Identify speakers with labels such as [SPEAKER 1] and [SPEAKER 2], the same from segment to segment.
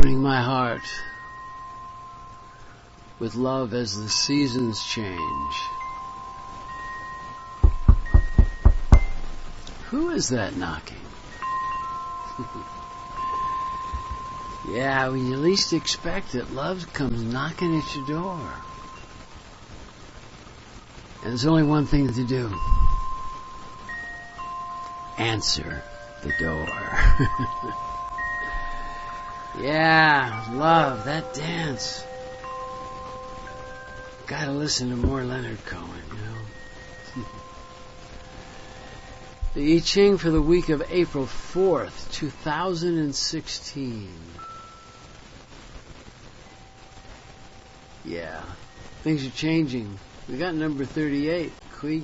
[SPEAKER 1] Opening my heart with love as the seasons change. Who is that knocking? Yeah, when you least expect it, love comes knocking at your door. And there's only one thing to do. Answer the door. Yeah, love, that dance. Gotta listen to more Leonard Cohen, you know. The I Ching for the week of April 4th, 2016. Yeah, things are changing. We got number 38, Kui,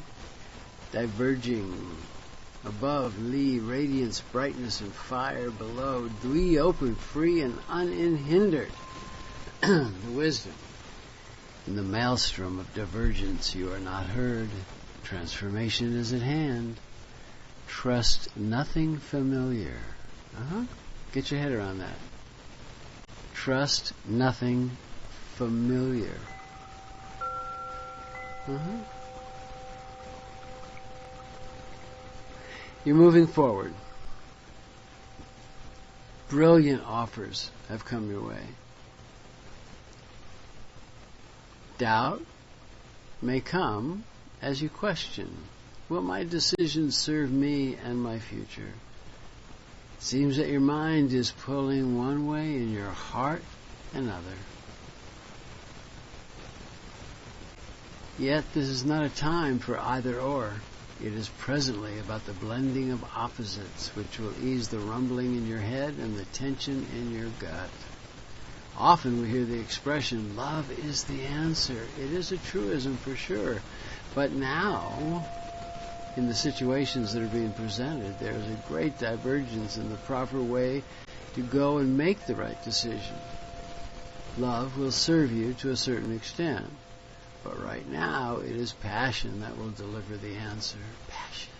[SPEAKER 1] diverging. Above, Li, radiance, brightness, and fire. Below, Dui, open, free, and unhindered. The wisdom. In the maelstrom of divergence, you are not heard. Transformation is at hand. Trust nothing familiar. Get your head around that. Trust nothing familiar. You're moving forward. Brilliant offers have come your way. Doubt may come as you question, will my decisions serve me and my future? It seems that your mind is pulling one way and your heart another. Yet this is not a time for either or. It is presently about the blending of opposites, which will ease the rumbling in your head and the tension in your gut. Often we hear the expression, love is the answer. It is a truism for sure. But now, in the situations that are being presented, there is a great divergence in the proper way to go and make the right decision. Love will serve you to a certain extent. But right now, it is passion that will deliver the answer. Passion.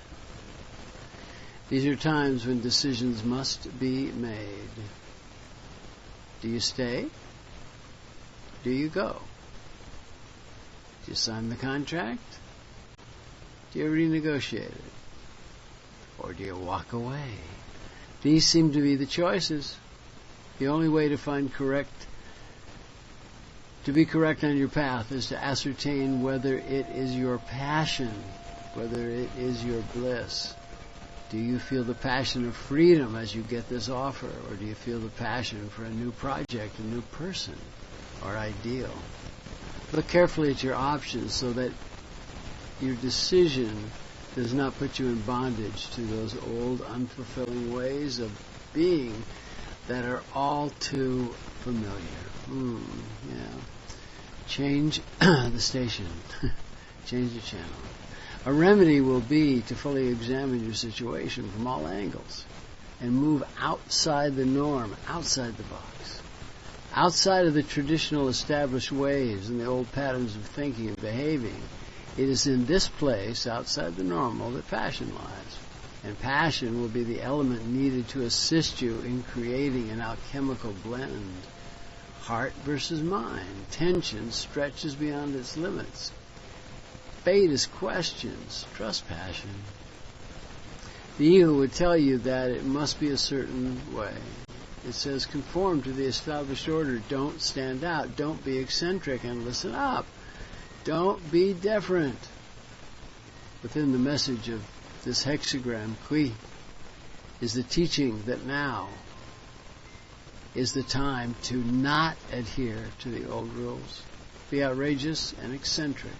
[SPEAKER 1] These are times when decisions must be made. Do you stay? Do you go? Do you sign the contract? Do you renegotiate it? Or do you walk away? These seem to be the choices. The only way to be correct on your path is to ascertain whether it is your passion, whether it is your bliss. Do you feel the passion of freedom as you get this offer, or do you feel the passion for a new project, a new person, or ideal? Look carefully at your options so that your decision does not put you in bondage to those old, unfulfilling ways of being that are all too familiar. Change the station. Change the channel. A remedy will be to fully examine your situation from all angles and move outside the norm, outside the box, outside of the traditional established ways and the old patterns of thinking and behaving. It is in this place, outside the normal, that passion lies. And passion will be the element needed to assist you in creating an alchemical blend. Heart versus mind. Tension stretches beyond its limits. Fate is questions. Trust passion. The ego would tell you that it must be a certain way. It says conform to the established order. Don't stand out. Don't be eccentric. And listen up. Don't be different. Within the message of this hexagram, Kui, is the teaching that now is the time to not adhere to the old rules. Be outrageous and eccentric.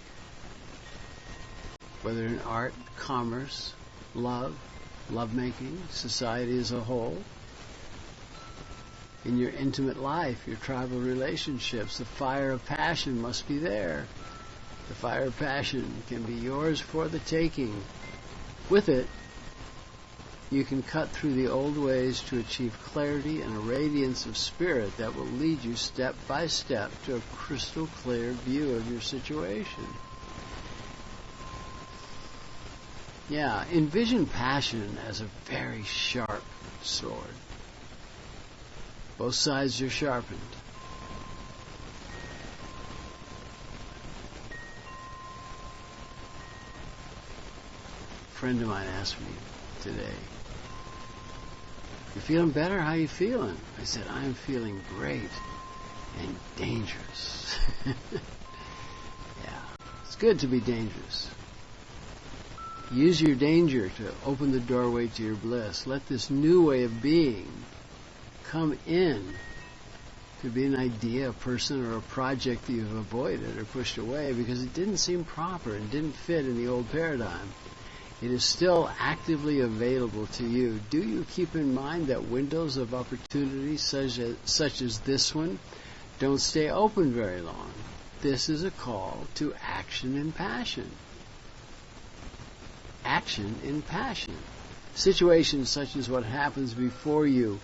[SPEAKER 1] Whether in art, commerce, love, lovemaking, society as a whole, in your intimate life, your tribal relationships, the fire of passion must be there. The fire of passion can be yours for the taking. With it, you can cut through the old ways to achieve clarity and a radiance of spirit that will lead you step by step to a crystal clear view of your situation. Yeah, envision passion as a very sharp sword. Both sides are sharpened. A friend of mine asked me today, "You feeling better? How you feeling?" I said, "I'm feeling great and dangerous." Yeah, it's good to be dangerous. Use your danger to open the doorway to your bliss. Let this new way of being come in to be an idea, a person, or a project that you've avoided or pushed away because it didn't seem proper and didn't fit in the old paradigm. It is still actively available to you. Do you keep in mind that windows of opportunity such as this one don't stay open very long? This is a call to action and passion. Action in passion. Situations such as what happens before you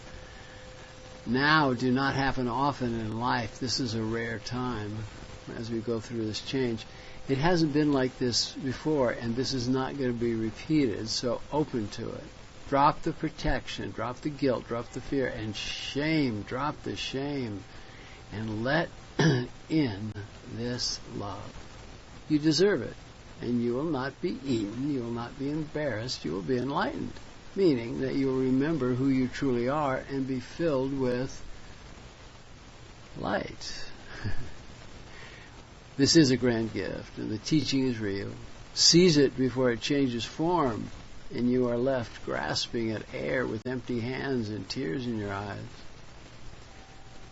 [SPEAKER 1] now do not happen often in life. This is a rare time as we go through this change. It hasn't been like this before, and this is not going to be repeated, so open to it. Drop the protection, drop the guilt, drop the fear, and shame. Drop the shame and let in this love. You deserve it. And you will not be eaten, you will not be embarrassed, you will be enlightened. Meaning that you will remember who you truly are and be filled with light. This is a grand gift, and the teaching is real. Seize it before it changes form, and you are left grasping at air with empty hands and tears in your eyes.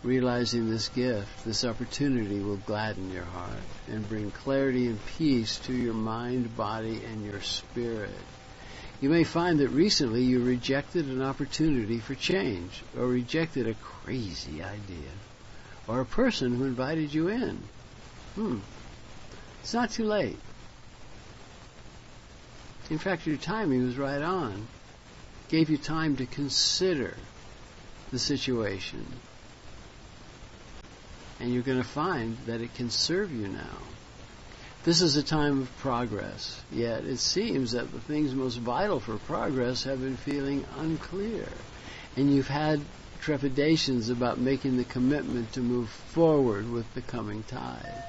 [SPEAKER 1] Realizing this gift, this opportunity will gladden your heart and bring clarity and peace to your mind, body, and your spirit. You may find that recently you rejected an opportunity for change, or rejected a crazy idea, or a person who invited you in. It's not too late. In fact, your timing was right on. Gave you time to consider the situation. And you're going to find that it can serve you now. This is a time of progress, yet it seems that the things most vital for progress have been feeling unclear, and you've had trepidations about making the commitment to move forward with the coming tide.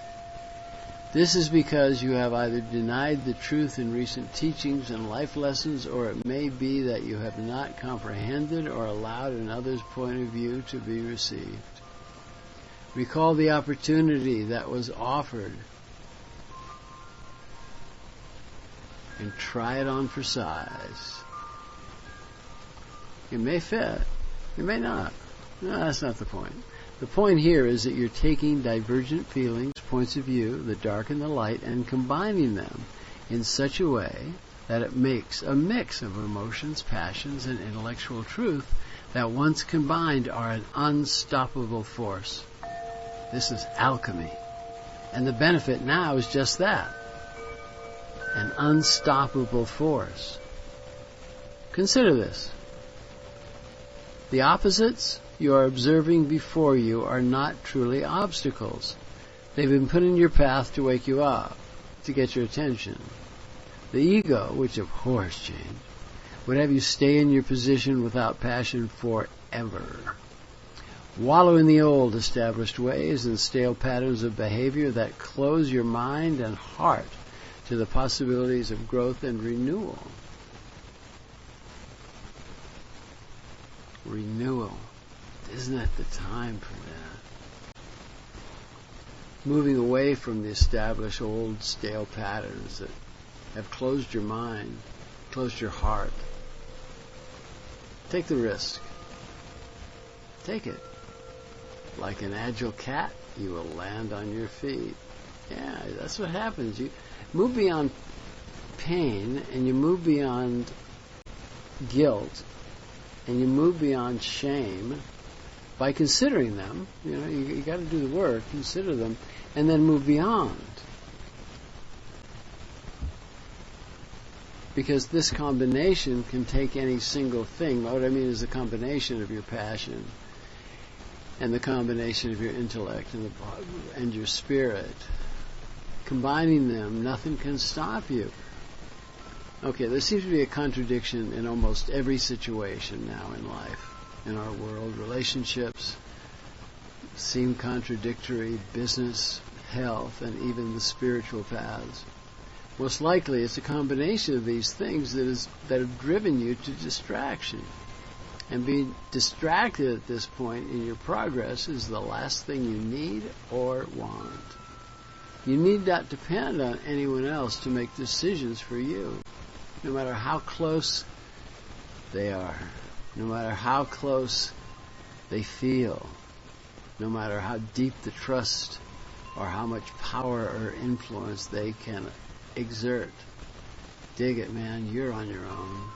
[SPEAKER 1] This is because you have either denied the truth in recent teachings and life lessons, or it may be that you have not comprehended or allowed another's point of view to be received. Recall the opportunity that was offered and try it on for size. It may fit, it may not. No, that's not the point. The point here is that you're taking divergent feelings, points of view, the dark and the light, and combining them in such a way that it makes a mix of emotions, passions, and intellectual truth that once combined are an unstoppable force. This is alchemy. And the benefit now is just that. An unstoppable force. Consider this. The opposites you are observing before you are not truly obstacles. They've been put in your path to wake you up, to get your attention. The ego, which abhors change, would have you stay in your position without passion forever. Wallow in the old established ways and stale patterns of behavior that close your mind and heart to the possibilities of growth and renewal. Renewal. Isn't it the time for that? Moving away from the established old stale patterns that have closed your mind, closed your heart. Take the risk. Take it. Like an agile cat, you will land on your feet. Yeah, that's what happens. You move beyond pain, and you move beyond guilt, and you move beyond shame by considering them. You know, you got to do the work, consider them, and then move beyond. Because this combination can take any single thing. What I mean is the combination of your passion and the combination of your intellect and your spirit. Combining them, nothing can stop you. Okay, there seems to be a contradiction in almost every situation now in life. in our world. Relationships seem contradictory, business, health, and even the spiritual paths. Most likely it's a combination of these things that have driven you to distraction. And being distracted at this point in your progress is the last thing you need or want. You need not depend on anyone else to make decisions for you, no matter how close they are, no matter how close they feel, no matter how deep the trust or how much power or influence they can exert. Dig it, man. You're on your own.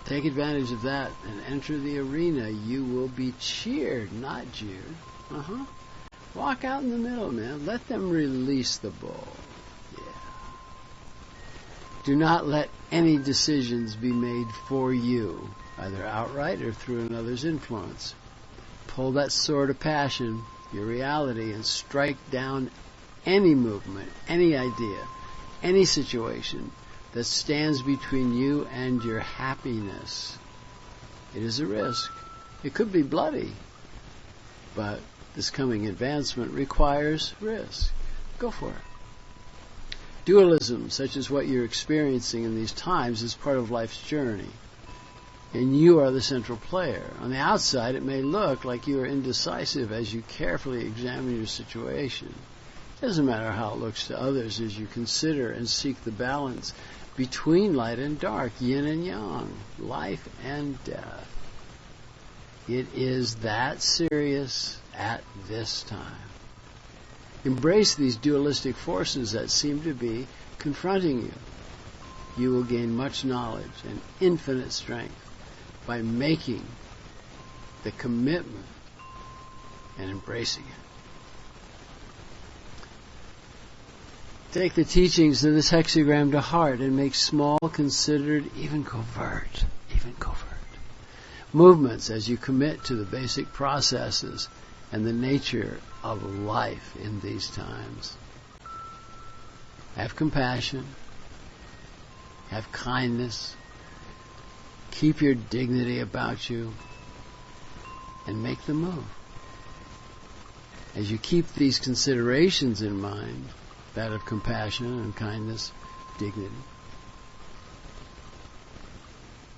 [SPEAKER 1] Take advantage of that and enter the arena. You will be cheered, not jeered. Walk out in the middle, man. Let them release the bull. Yeah. Do not let any decisions be made for you, either outright or through another's influence. Pull that sword of passion, your reality, and strike down any movement, any idea, any situation that stands between you and your happiness. It is a risk. It could be bloody, but this coming advancement requires risk. Go for it. Dualism, such as what you're experiencing in these times, is part of life's journey. And you are the central player. On the outside, it may look like you are indecisive as you carefully examine your situation. It doesn't matter how it looks to others as you consider and seek the balance between light and dark, yin and yang, life and death. It is that serious at this time. Embrace these dualistic forces that seem to be confronting you. You will gain much knowledge and infinite strength by making the commitment and embracing it. Take the teachings of this hexagram to heart and make small, considered, even covert movements as you commit to the basic processes and the nature of life in these times. Have compassion, have kindness, keep your dignity about you, and make the move. As you keep these considerations in mind, that of compassion and kindness, dignity,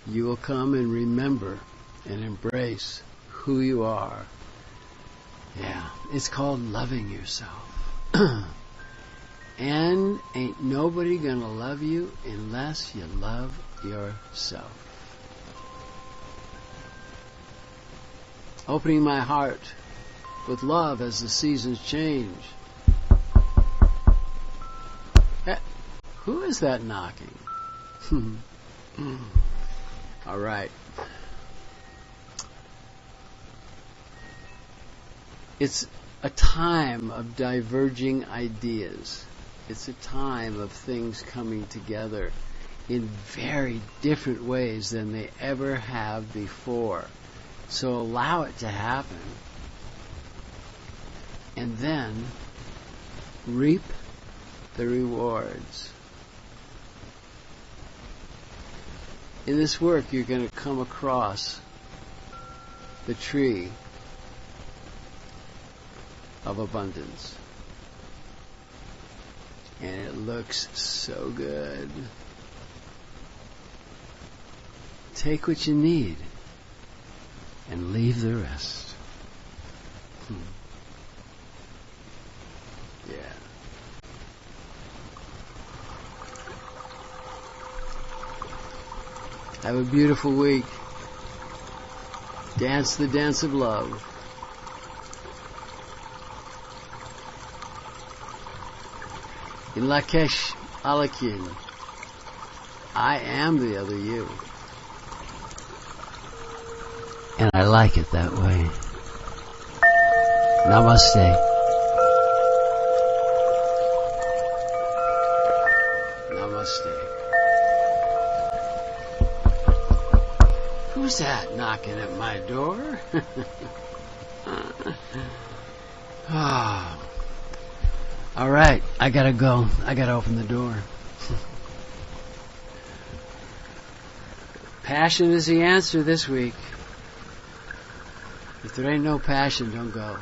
[SPEAKER 1] you will come and remember and embrace who you are. Yeah, it's called loving yourself. And ain't nobody gonna love you unless you love yourself. Opening my heart with love as the seasons change. Who is that knocking? All right. It's a time of diverging ideas. It's a time of things coming together in very different ways than they ever have before. So allow it to happen. And then reap the rewards. In this work, you're going to come across the tree of abundance. And it looks so good. Take what you need and leave the rest. Yeah. Have a beautiful week. Dance the dance of love. In Lakesh Alakin, I am the other you. And I like it that way. Namaste. Namaste. Who's that knocking at my door? All right, I gotta go. I gotta open the door. Passion is the answer this week. there ain't no passion, don't go.